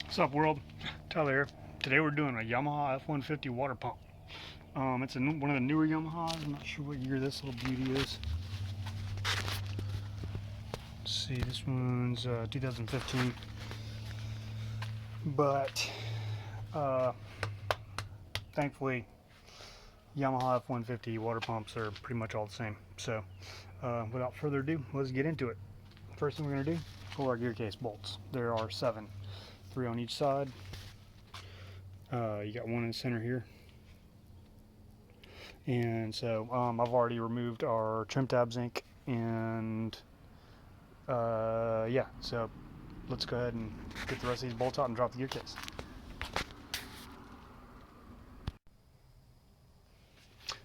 What's up, world? Tyler here. Today we're doing a Yamaha F150 water pump. It's one of the newer Yamahas. I'm not sure what year this little beauty is. Let's see, this one's 2015. But thankfully, Yamaha F150 water pumps are pretty much all the same. So without further ado, let's get into it. First thing we're going to do, pull our gear case bolts. There are 7, 3 on each side. You got one in the center here. And so I've already removed our trim tab zinc, and yeah, so let's go ahead and get the rest of these bolts out and drop the gear case.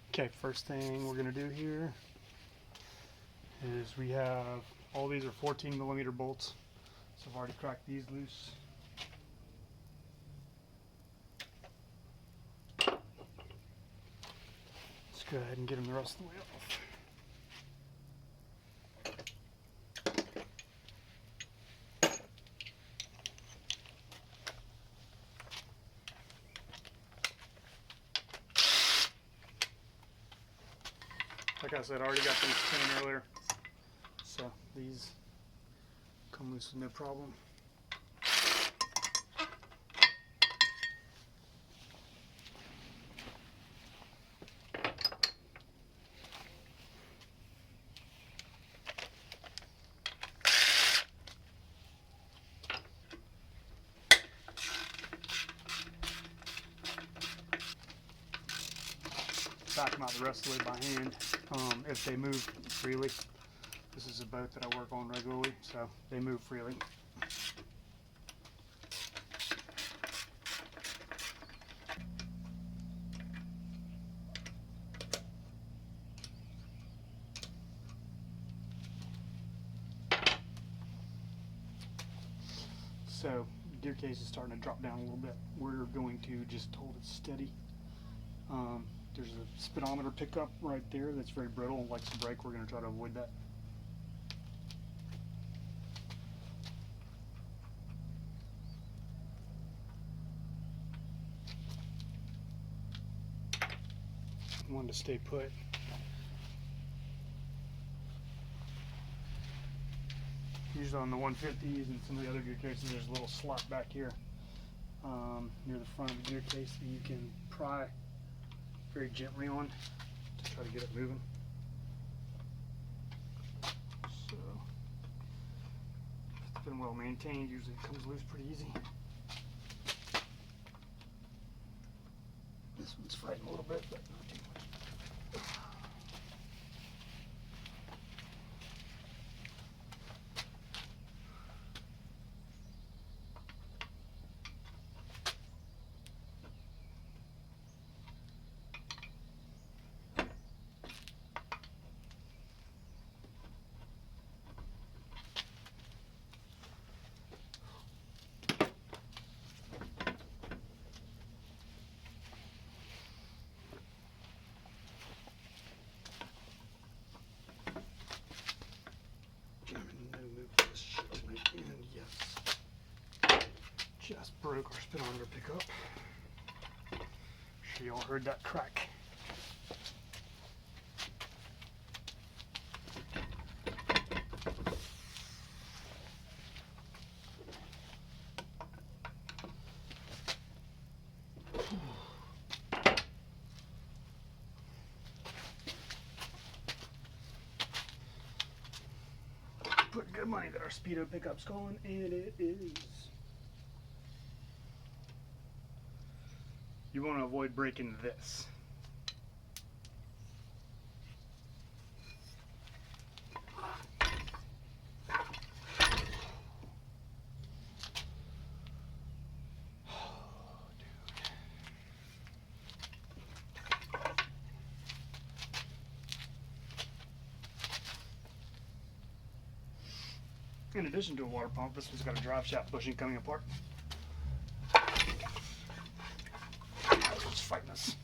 Okay, first thing we're going to do here is we have, all these are 14mm bolts, so I've already cracked these loose. Let's go ahead and get them the rest of the way off. Like I said, I already got these clean earlier, so these come loose with no problem. Back them out the rest of the way by hand if they move freely. This is a boat that I work on regularly, so they move freely. So gear case is starting to drop down a little bit. We're going to just hold it steady. There's a speedometer pickup right there that's very brittle and likes to break. We're going to try to avoid that. Wanted to stay put. Usually on the 150s and some of the other gear cases, there's a little slot back here near the front of the gear case that you can pry very gently on to try to get it moving. So if it's been well maintained, usually it comes loose pretty easy. This one's fighting a little bit, but not too much. Just broke our speedometer pickup. Sure y'all heard that crack. Put good money that our speedo pickup's going, and it is. You want to avoid breaking this. In addition to a water pump, this one's got a drive shaft bushing coming apart. It's fighting us.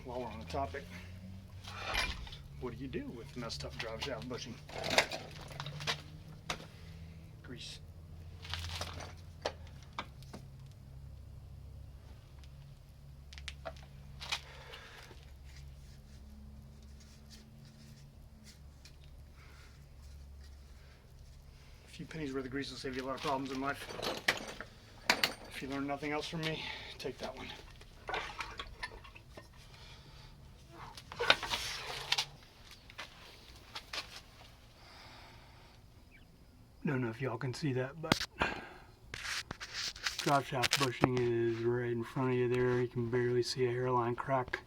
while we're on the topic, what do you do with messed up drive shaft bushing? Grease. A few pennies worth of grease will save you a lot of problems in life. If you learn nothing else from me, take that one. Don't know if y'all can see that, but drive shaft bushing is right in front of you there. You can barely see a hairline crack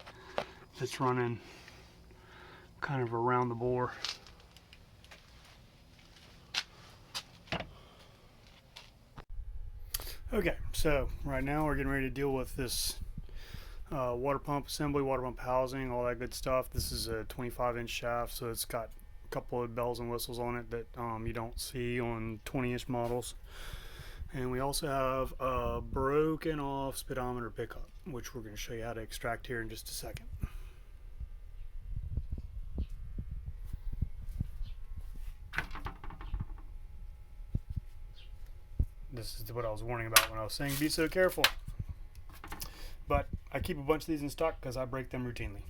that's running kind of around the bore. Okay, so right now we're getting ready to deal with this water pump assembly, water pump housing, all that good stuff. This is a 25-inch shaft, so it's got a couple of bells and whistles on it that you don't see on 20-inch models. And we also have a broken off speedometer pickup, which we're going to show you how to extract here in just a second. This is what I was warning about when I was saying be so careful. But I keep a bunch of these in stock because I break them routinely.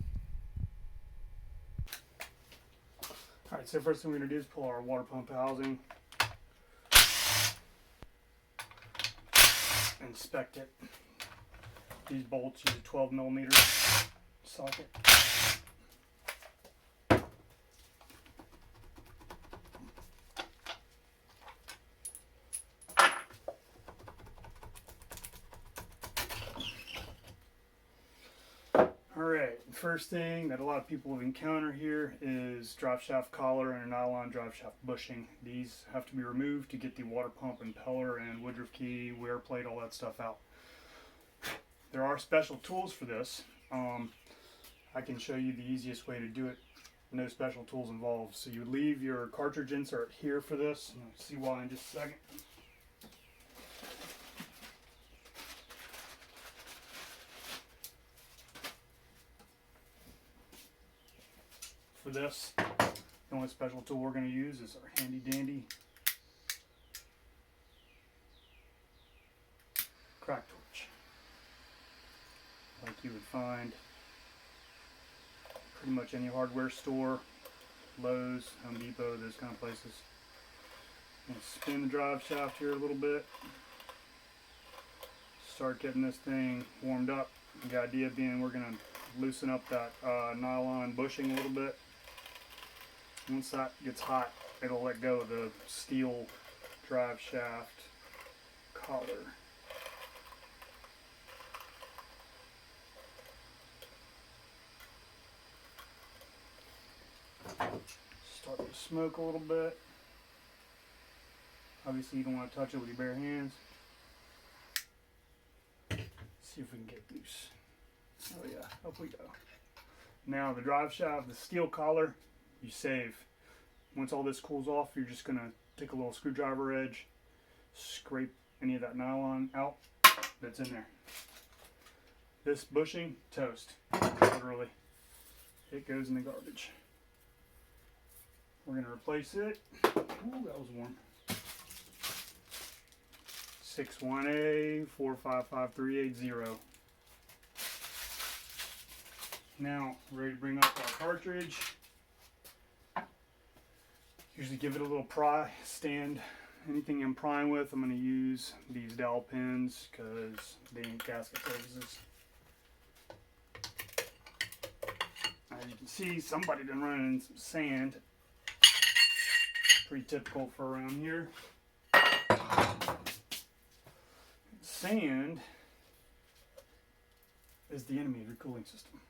Alright, so first thing we're going to do is pull our water pump housing. Inspect it. These bolts use a 12mm socket. Alright, the first thing that a lot of people have encountered here is drive shaft collar and a nylon drive shaft bushing. These have to be removed to get the water pump impeller and woodruff key, wear plate, all that stuff out. There are special tools for this. I can show you the easiest way to do it. No special tools involved. So you leave your cartridge insert here for this. And I'll see why in just a second. For this, the only special tool we're going to use is our handy dandy crack torch, like you would find pretty much any hardware store, Lowe's, Home Depot, those kind of places. I'm going to spin the drive shaft here a little bit, start getting this thing warmed up. The idea being we're going to loosen up that nylon bushing a little bit. Once that gets hot, it'll let go of the steel drive shaft collar. Start to smoke a little bit. Obviously you don't want to touch it with your bare hands. See if we can get loose. Oh yeah, up we go. Now the drive shaft, the steel collar, you save. Once all this cools off, you're just going to take a little screwdriver edge, scrape any of that nylon out that's in there. This bushing, toast. Literally. It goes in the garbage. We're going to replace it. Ooh, that was warm. 61A 4555380. Now, ready to bring up our cartridge. Usually give it a little pry, stand. Anything I'm prying with, I'm going to use these dowel pins because they ain't gasket surfaces. As you can see, somebody done running in some sand. Pretty typical for around here. Sand is the enemy of your cooling system.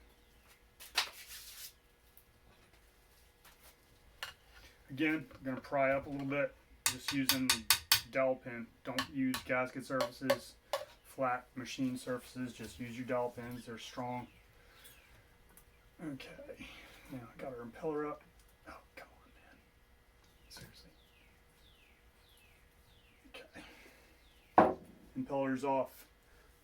Again, I'm going to pry up a little bit, just using the dowel pin. Don't use gasket surfaces, flat machine surfaces, just use your dowel pins, they're strong. Okay, now I got our impeller up. Oh, come on, man. Seriously. Okay. Impeller's off.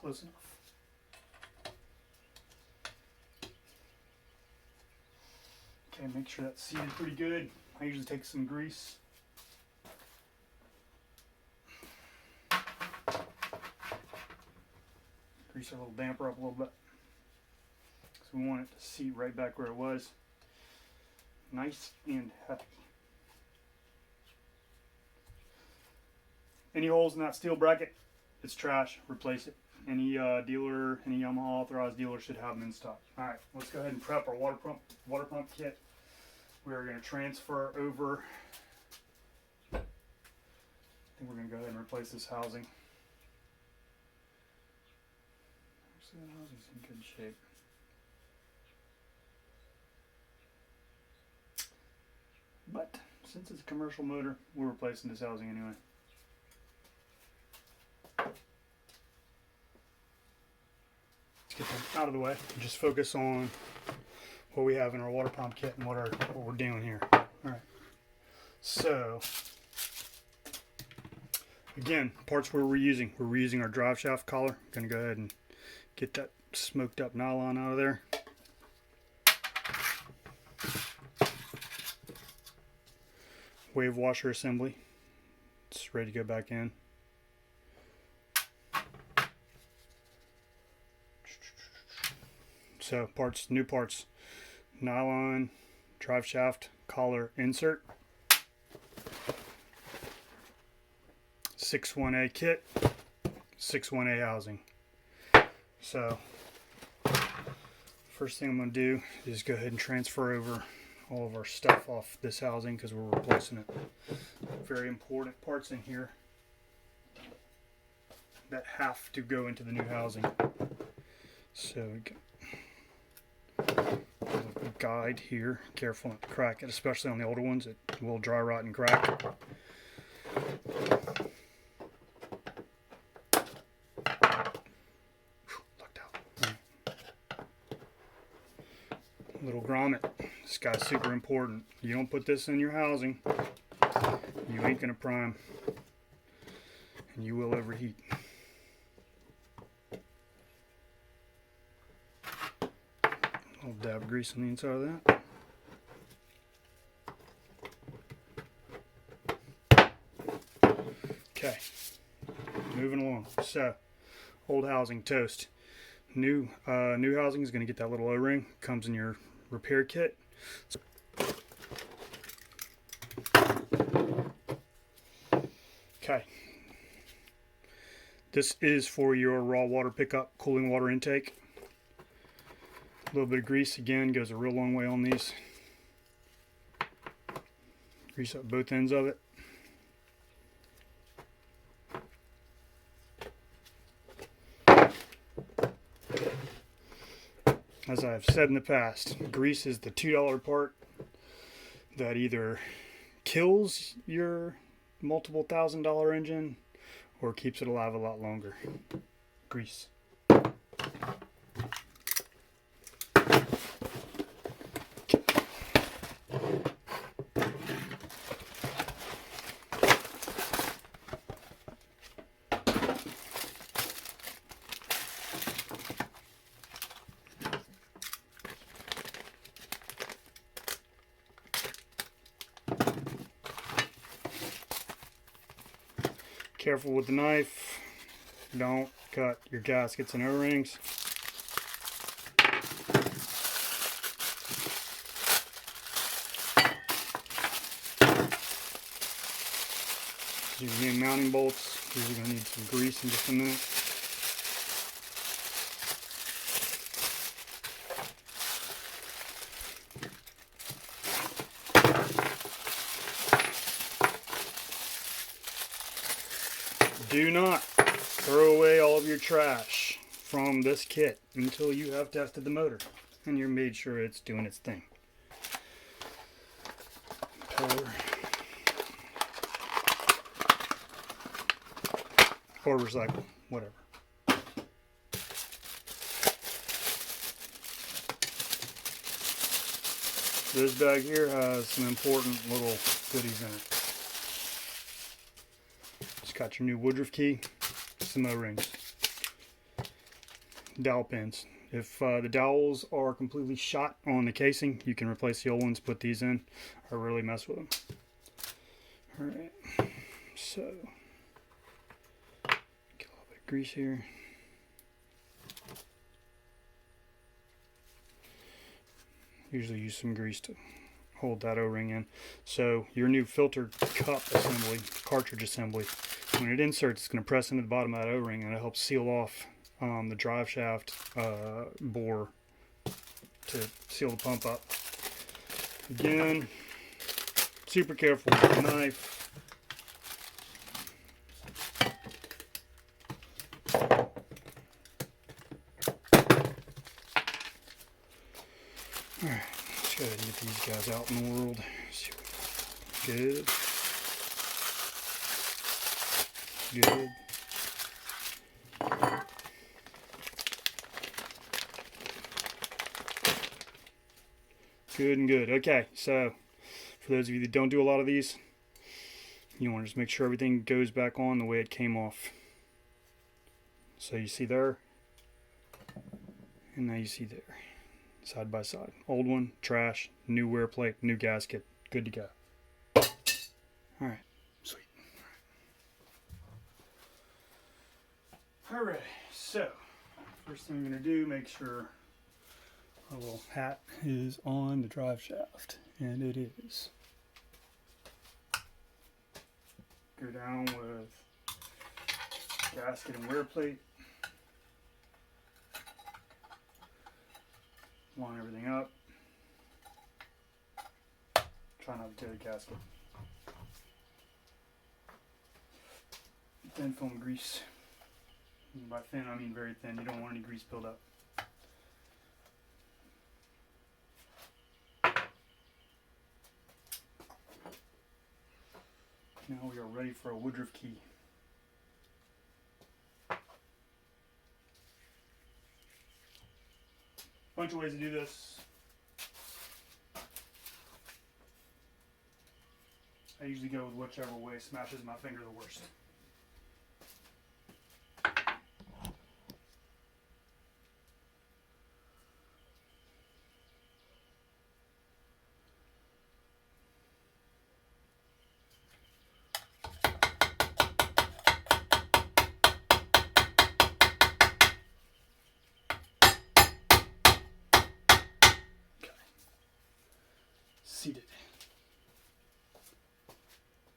close enough. Okay, make sure that's seated pretty good. I usually take some grease. Grease our little damper up a little bit. So we want it to seat right back where it was. Nice and heavy. Any holes in that steel bracket, it's trash. Replace it. Any dealer, any Yamaha authorized dealer should have them in stock. Alright, let's go ahead and prep our water pump kit. We're going to transfer over. I think we're going to go ahead and replace this housing. Actually, the housing's in good shape. But since it's a commercial motor, we're replacing this housing anyway. Let's get them out of the way and just focus on what we have in our water pump kit and what we're doing here. All right. So again, parts we're reusing our drive shaft collar. I'm going to go ahead and get that smoked up nylon out of there. Wave washer assembly. It's ready to go back in. So parts, new parts. Nylon drive shaft collar insert. 6-1A kit. 6-1A housing. So first thing I'm going to do is go ahead and transfer over all of our stuff off this housing because we're replacing it. Very important parts in here that have to go into the new housing. So we got a guide here. Careful not to crack it, especially on the older ones. It will dry rot and crack. Lucked out. Little grommet. This guy's super important. You don't put this in your housing, you ain't gonna prime, and you will overheat. A little dab of grease on the inside of that. Okay, moving along. So, old housing toast. New housing is gonna get that little O-ring. Comes in your repair kit. Okay, this is for your raw water pickup, cooling water intake. A little bit of grease again goes a real long way on these. Grease up both ends of it. As I've said in the past, grease is the $2 part that either kills your multiple $1,000 engine or keeps it alive a lot longer. Grease. Careful with the knife. Don't cut your gaskets and O-rings. You're going to need mounting bolts. You're going to need some grease in just a minute. Do not throw away all of your trash from this kit until you have tested the motor and you're made sure it's doing its thing. Impeller. Or recycle, whatever. This bag here has some important little goodies in it. Got your new Woodruff key, some O-rings. dowel pins. If the dowels are completely shot on the casing, you can replace the old ones, put these in, or really mess with them. Alright, so get a little bit of grease here. Usually use some grease to hold that O-ring in. So your new filter cup assembly, cartridge assembly, when it inserts, it's going to press into the bottom of that O-ring, and it helps seal off the drive shaft bore to seal the pump up. Again, super careful with the knife. Alright, let's go ahead and get these guys out in the world. See what we got. Good. Good. Good and good. Okay, so for those of you that don't do a lot of these, you want to just make sure everything goes back on the way it came off. So you see there, and now you see there, side by side. Old one, trash, new wear plate, new gasket, good to go. Alright, sweet. Alright, so first thing I'm going to do, make sure our little hat is on the drive shaft, and it is. Go down with gasket and wear plate. Line everything up. Try not to tear the gasket. Thin film grease. And by thin, I mean very thin. You don't want any grease buildup. Now we are ready for a woodruff key. Bunch of ways to do this. I usually go with whichever way smashes my finger the worst. Seated.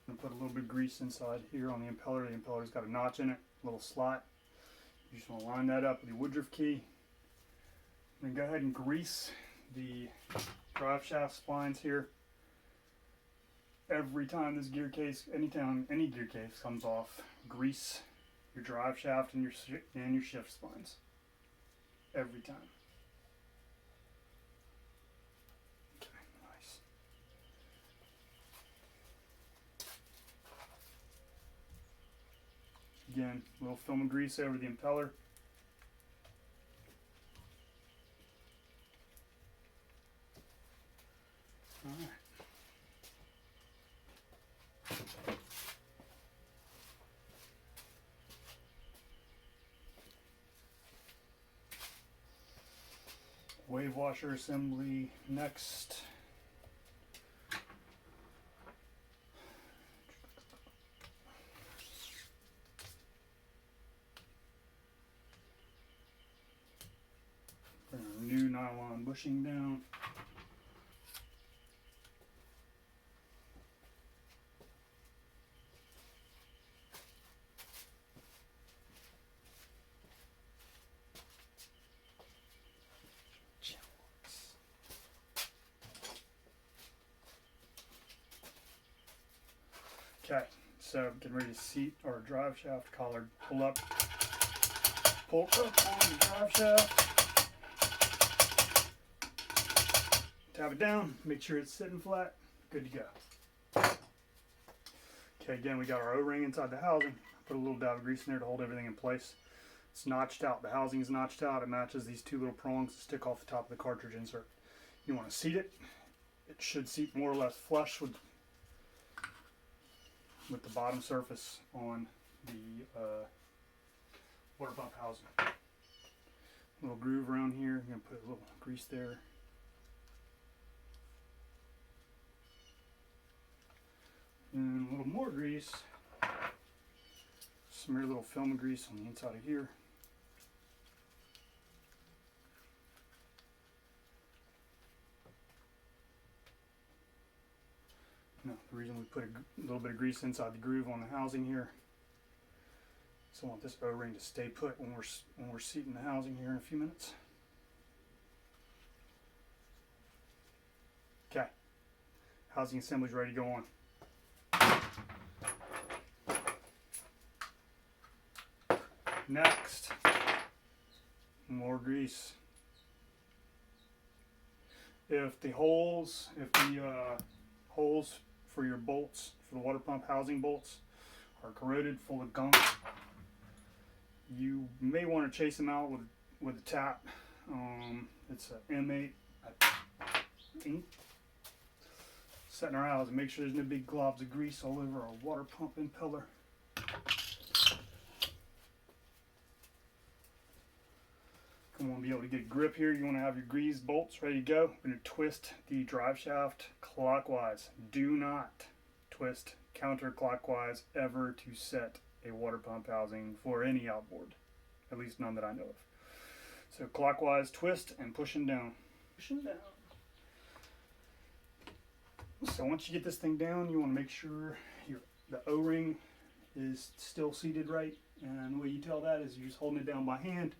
I'm going to put a little bit of grease inside here on the impeller. The impeller's got a notch in it, a little slot. You just want to line that up with your woodruff key. Then go ahead and grease the drive shaft splines here. Every time this gear case, anytime any gear case comes off, grease your drive shaft and your shift splines. Every time. Again, a little film of grease over the impeller. Alright. Wave washer assembly next. New nylon bushing down. Okay, so getting ready to seat our drive shaft collar. Pull up on the drive shaft. Tap it down, make sure it's sitting flat, good to go. Okay, again, we got our O-ring inside the housing. Put a little dab of grease in there to hold everything in place. It's notched out, the housing is notched out. It matches these two little prongs that stick off the top of the cartridge insert. You want to seat it. It should seat more or less flush with the bottom surface on the water pump housing. little groove around here. I'm going to put a little grease there. And a little more grease. Smear a little film of grease on the inside of here. Now, the reason we put a little bit of grease inside the groove on the housing here, so I want this O-ring to stay put when we're seating the housing here in a few minutes. Okay, housing assembly's ready to go on. Next, more grease. If the holes for your bolts, for the water pump housing bolts, are corroded, full of gunk, you may want to chase them out with a tap. It's an M8 ink. Set in our house and make sure there's no big globs of grease all over our water pump impeller. You want to be able to get a grip here. You want to have your greased bolts ready to go. We're going to twist the drive shaft clockwise. Do not twist counterclockwise ever to set a water pump housing for any outboard. At least none that I know of. So clockwise twist and pushing down. Pushing down. So once you get this thing down, you want to make sure the O-ring is still seated right. And the way you tell that is you're just holding it down by hand.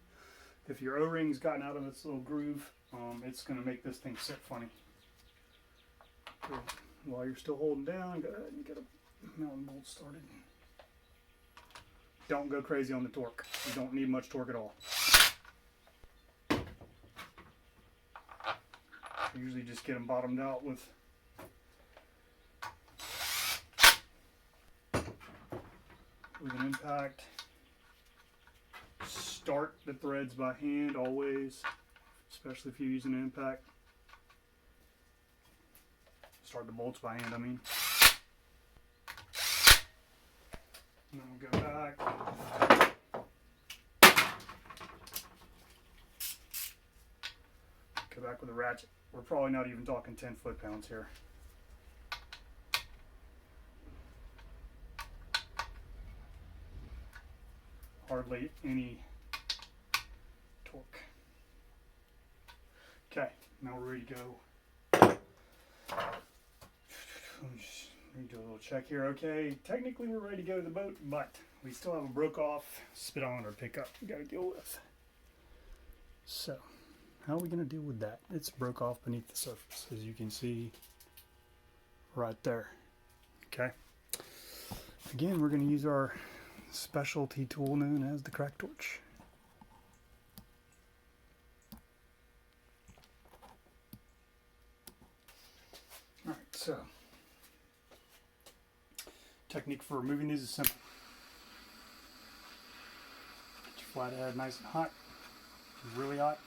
If your O-ring's gotten out of its little groove, it's going to make this thing sit funny. So while you're still holding down, go ahead and get a mountain bolt started. Don't go crazy on the torque. You don't need much torque at all. I usually just get them bottomed out with an impact. Start the threads by hand always, especially if you're using an impact. Start the bolts by hand, I mean. And then we'll go back. Go back with a ratchet. We're probably not even talking 10 foot-pounds here. Hardly any torque. Okay, now we're ready to go. Let me do a little check here. Okay, technically we're ready to go to the boat, but we still have a broke off speedometer pickup we got to deal with. So, how are we going to deal with that? It's broke off beneath the surface, as you can see right there. Okay. Again, we're going to use our specialty tool known as the crack torch. Alright, so technique for removing these is simple. Get your flathead nice and hot, really hot.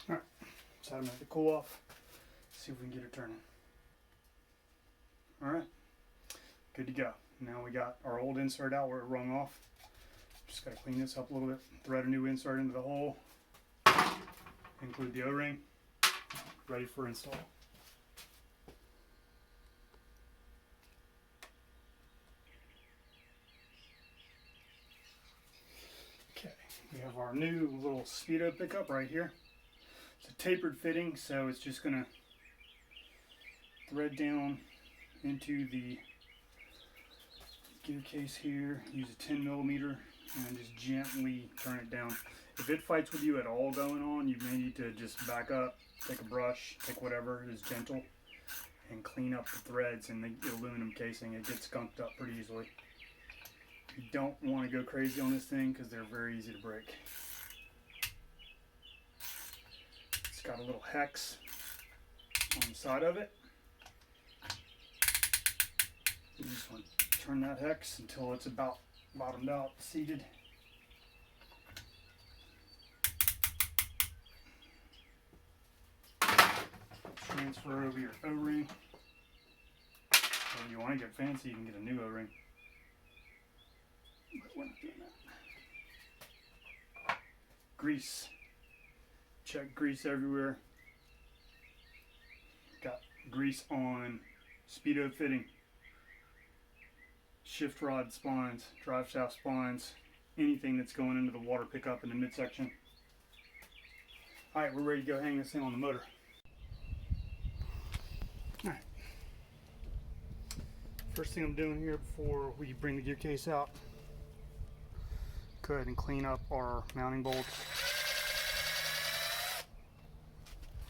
Alright, so I'm going to cool off, see if we can get her turning. Alright, good to go. Now we got our old insert out where it wrung off. Just got to clean this up a little bit, thread a new insert into the hole, include the O-ring, ready for install. our new little speedo pickup right here. It's a tapered fitting, so it's just going to thread down into the gear case here. Use a 10 millimeter and just gently turn it down. If it fights with you at all going on, you may need to just back up, take a brush, take whatever is gentle, and clean up the threads in the aluminum casing. It gets skunked up pretty easily. You don't want to go crazy on this thing because they're very easy to break. It's got a little hex on the side of it. You just want to turn that hex until it's about bottomed out, seated. Transfer over your O-ring. Or if you want to get fancy, you can get a new O-ring. But we're not doing that. Grease. Check grease everywhere. Got grease on speedo fitting, shift rod splines, drive shaft splines, anything that's going into the water pickup in the midsection. Alright, we're ready to go hang this thing on the motor. Alright. First thing I'm doing here before we bring the gear case out, go ahead and clean up our mounting bolts.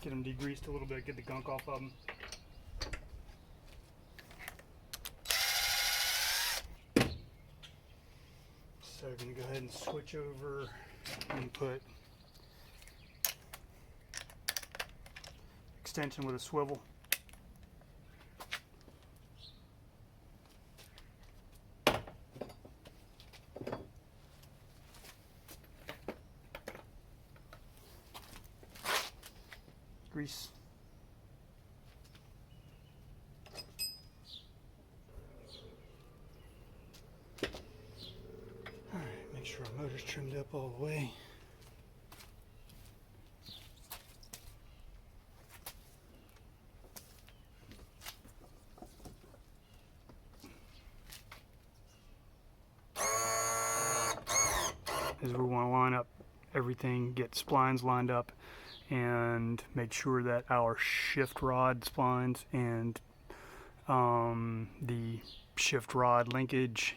Get them degreased a little bit, get the gunk off of them. So I'm going to go ahead and switch over and put extension with a swivel. Grease. Alright, make sure our motor's trimmed up all the way. As we want to line up everything, get splines lined up, and make sure that our shift rod splines and the shift rod linkage,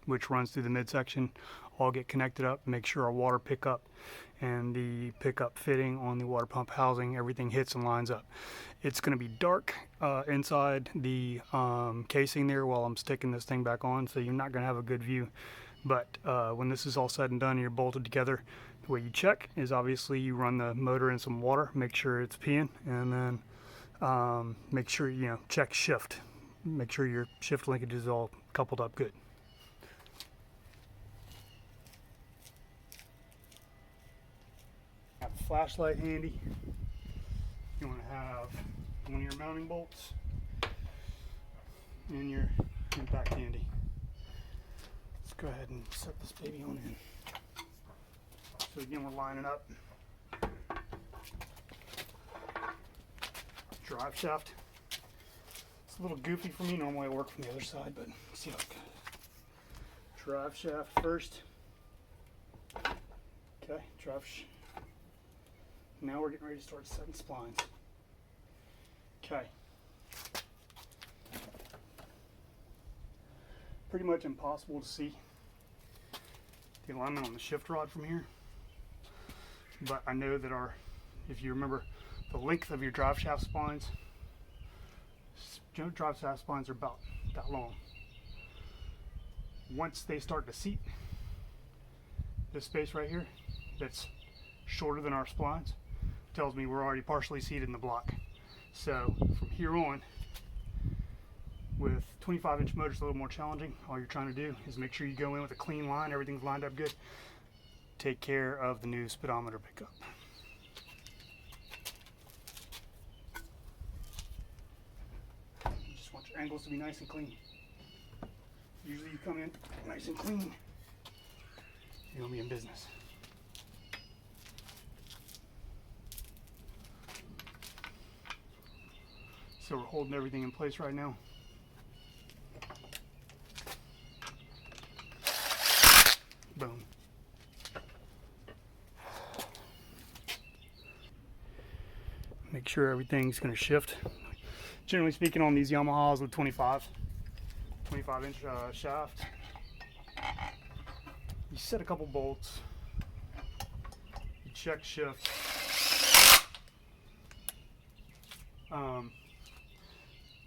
which runs through the midsection, all get connected up. Make sure our water pickup and the pickup fitting on the water pump housing, everything hits and lines up. It's going to be dark inside the casing there while I'm sticking this thing back on, so you're not going to have a good view. But when this is all said and done and you're bolted together, the way you check is obviously you run the motor in some water, make sure it's peeing, and then make sure, check shift. Make sure your shift linkage is all coupled up good. Have a flashlight handy. You want to have one of your mounting bolts and your impact handy. Let's go ahead and set this baby on in. So again, we're lining up drive shaft. It's a little goofy for me. Normally I work from the other side, but let's see how it goes. Drive shaft first. Okay, now we're getting ready to start setting splines. Okay. Pretty much impossible to see the alignment on the shift rod from here. But I know that if you remember the length of your drive shaft splines, drive shaft splines are about that long. Once they start to seat, this space right here that's shorter than our splines tells me we're already partially seated in the block. So from here on, with 25-inch motors, a little more challenging. All you're trying to do is make sure you go in with a clean line, everything's lined up good. Take care of the new speedometer pickup. You just want your angles to be nice and clean. Usually you come in nice and clean, you're gonna be in business. So we're holding everything in place right now. Boom. sure everything's going to shift. Generally speaking, on these Yamahas with 25 inch shaft, you set a couple bolts, you check shift.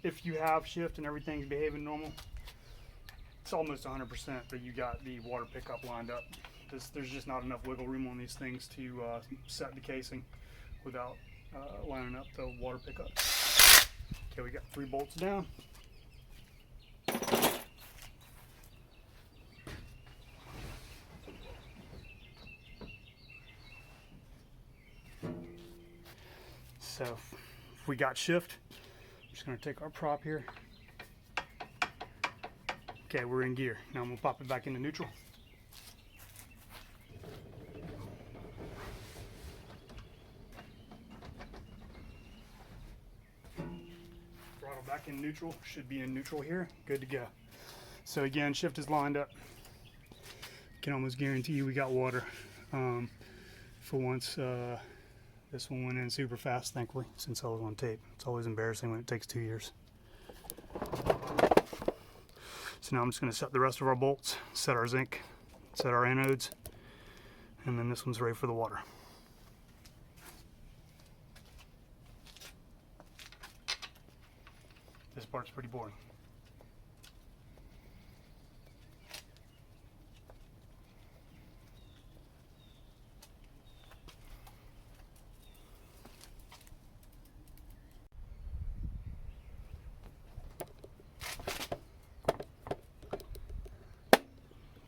If you have shift and everything's behaving normal, it's almost 100% that you got the water pickup lined up. There's just not enough wiggle room on these things to set the casing without lining up the water pickup. Okay, we got 3 bolts down. So if we got shift, I'm just going to take our prop here. Okay, we're in gear. Now I'm going to pop it back into neutral. Throttle back in neutral. Should be in neutral here. Good to go. So again, shift is lined up. Can almost guarantee you we got water. For once, this one went in super fast, thankfully, since I was on tape. It's always embarrassing when it takes 2 years. So now I'm just going to set the rest of our bolts, set our zinc, set our anodes, and then this one's ready for the water. This part's pretty boring.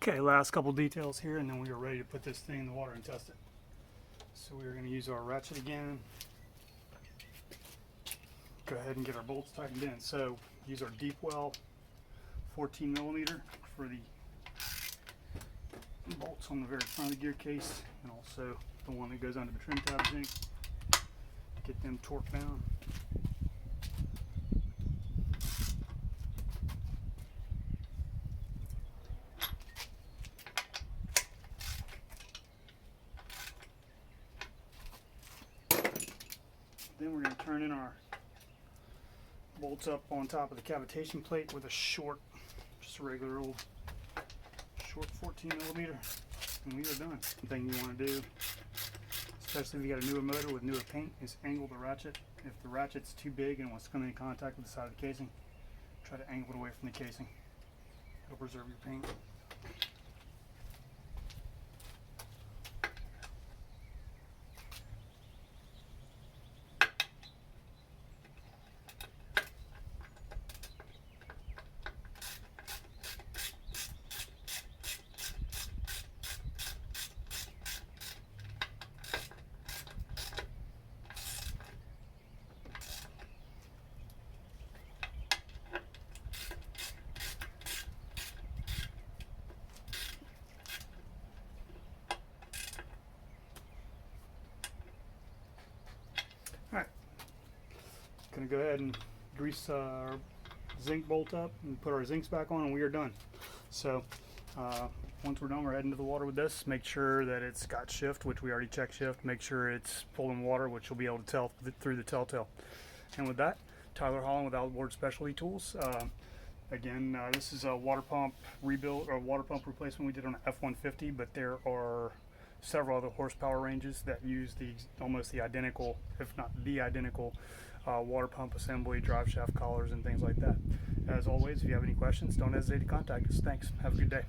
Okay, last couple details here, and then we are ready to put this thing in the water and test it. So we are going to use our ratchet again. Go ahead and get our bolts tightened in. So use our deep well 14mm for the bolts on the very front of the gear case, and also the one that goes under the trim tab zinc. Get them torqued down. Then we're going to turn in our bolts up on top of the cavitation plate with a short, just a regular old short 14mm, and we are done. The thing you want to do, especially if you got a newer motor with newer paint, is angle the ratchet. If the ratchet's too big and wants to come in contact with the side of the casing, try to angle it away from the casing. It'll preserve your paint. Alright, gonna go ahead and grease our zinc bolt up and put our zincs back on, and we are done. So once we're done, we're heading to the water with this. Make sure that it's got shift, which we already checked shift. Make sure it's pulling water, which you'll be able to tell through the telltale. And with that, Tyler Holland with Outboard Specialty Tools. Again, this is a water pump rebuild or water pump replacement we did on an F150, but there are several other horsepower ranges that use almost the identical, if not the identical, water pump assembly, drive shaft collars, and things like that. As always, if you have any questions, don't hesitate to contact us. Thanks. Have a good day.